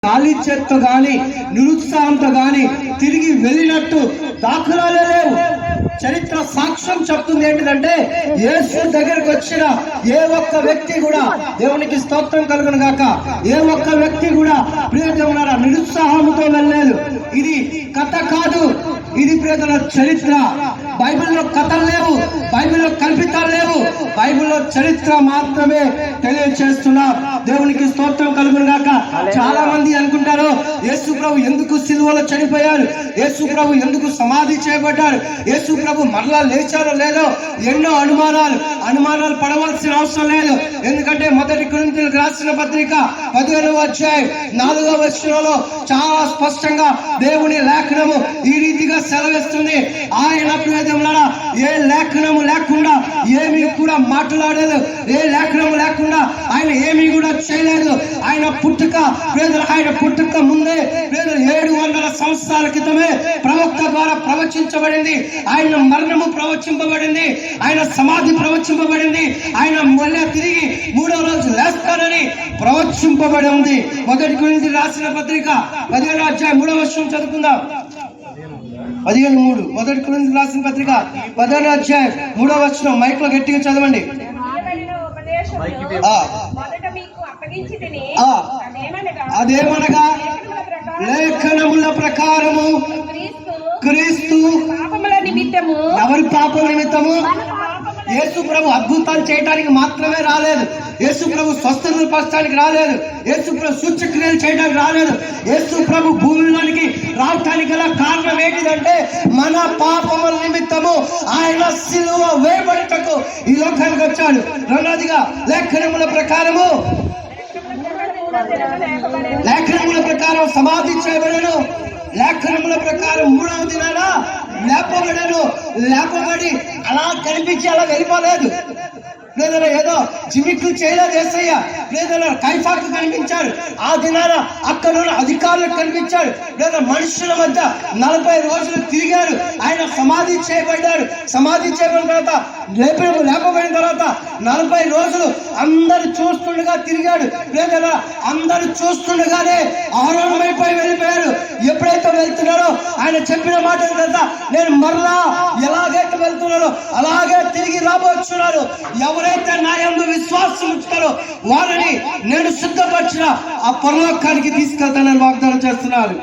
ఖాళీ చేత్తో గాని నిరుత్సాహంతో గాని తిరిగి వెళ్ళినట్టు దాఖలాలే లేవు. చరిత్ర సాక్ష్యం చెప్తుంది ఏంటిదంటే, యేసు దగ్గరకు వచ్చిన ఏ ఒక్క వ్యక్తి కూడా, దేవునికి స్తోత్రం కలుగును గాక, ఏ ఒక్క వ్యక్తి కూడా ప్రియదేవులారా నిరుత్సాహంతో వెళ్ళలేదు. ఇది కథ కాదు, ఇది ప్రియదేవుల చరిత్ర. బైబిల్లో కథలు లేవు, బైబిల్లో కల్పితాలు లేవు, బైబిల్లో చరిత్ర మాత్రమే తెలియచేస్తున్నారు. దేవునికి స్తోత్రం కలుగును గాక. చాలా మంది అనుకుంటారు, యేసు ప్రభు ఎందుకు సిలువలో చనిపోయారు, యేసు ప్రభు ఎందుకు సమాధి చేయబడ్డారు, యేసు ప్రభు మరలా లేచారో లేదో ఎన్నో అనుమానాలు పడవలసిన అవసరం లేదు. ఎందుకంటే మొదటి కొరింథీయులకు రాసిన పత్రిక 15వ అధ్యాయం 4వ వచనంలో చాలా స్పష్టంగా దేవుని లేఖనము ఈ రీతిగా సెలవిస్తుంది. ఆయన ప్రియదేవులారా ఏ లేఖనము లేకుండా ఏమీ కూడా మాట్లాడలేదు, ఏ లేఖనము లేకుండా ఆయన ఏమీ కూడా చేయలేదు. ఆయన పుట్టుక ముందే 700 సంవత్సరాల క్రితమే ప్రవక్త ద్వారా ప్రవచించబడింది. ఆయన మరణము ప్రవచింపబడింది, ఆయన సమాధి ప్రవచింపబడింది, ఆయన మళ్ళీ తిరిగి 3వ రోజు లేస్తారని ప్రవచింపబడి ఉంది. మొదటి కొరింథీయులకు రాసిన పత్రిక 15వ అధ్యాయం 3వ వచనం చదువుకుందాం. 15:3 మొదటి కొరింథీయులకు రాసిన పత్రిక 15వ అధ్యాయం 3వ వచనం మైక్ లో గట్టిగా చదవండి. అదేమనగా లేఖనముల ప్రకారము క్రీస్తు ఎవరి పాపం నిమిత్తము యేసు ప్రభు అద్భుతాలు చేయడానికి మాత్రమే రాలేదు, యేసు ప్రభు స్వస్థతలు పరచడానికి రాలేదు, యేసు ప్రభు సూచక్రియలు చేయడానికి రాలేదు. యేసు ప్రభు భూమిలోనికి రావటానికి గల కారణం ఏంటిదంటే, మన పాపముల నిమిత్తము ఆయన సిలువ వేయబడుటకు ఈ లోకానికి వచ్చాడు. రెండోదిగా లేఖనముల ప్రకారం సమాధి చేయబడను, లేఖనముల ప్రకారం 3వ దినాన లేపబడి అలా కనిపించి అలా వెళ్ళిపోలేదు. లేదన్నా ఏదో జిమిక్లు చేయలేదు యేసయ్య. లేదన్నా కైఫాకు కనిపించాడు, ఆ దినాన అక్కడ అధికారులకు కనిపించాడు. లేదా మనుషుల మధ్య 40 రోజులు తిరిగారు. ఆయన సమాధి చేయబడ్డాడు. సమాధి చేయబడిన తర్వాత లేపబడిన తర్వాత 40 రోజులు అందరు చూస్తుండగా తిరిగాడు. లేదన్నా అందరు చూస్తుండగానే ఆరోగ్యమైపోయి వెళ్ళిపోయారు. ఎప్పుడైతే వెళ్తున్నారో ఆయన చెప్పిన మాట కదా, నేను మరలా ఎలాగైతే వెళ్తున్నారో అలాగే తిరిగి రాబోతున్నాను. ఎవరైతే నా యందు విశ్వాసం ఉంచుతారో వారిని నేను సిద్ధపరిచిన ఆ పరలోకానికి తీసుకెళ్తానని వాగ్దానం చేస్తున్నారు.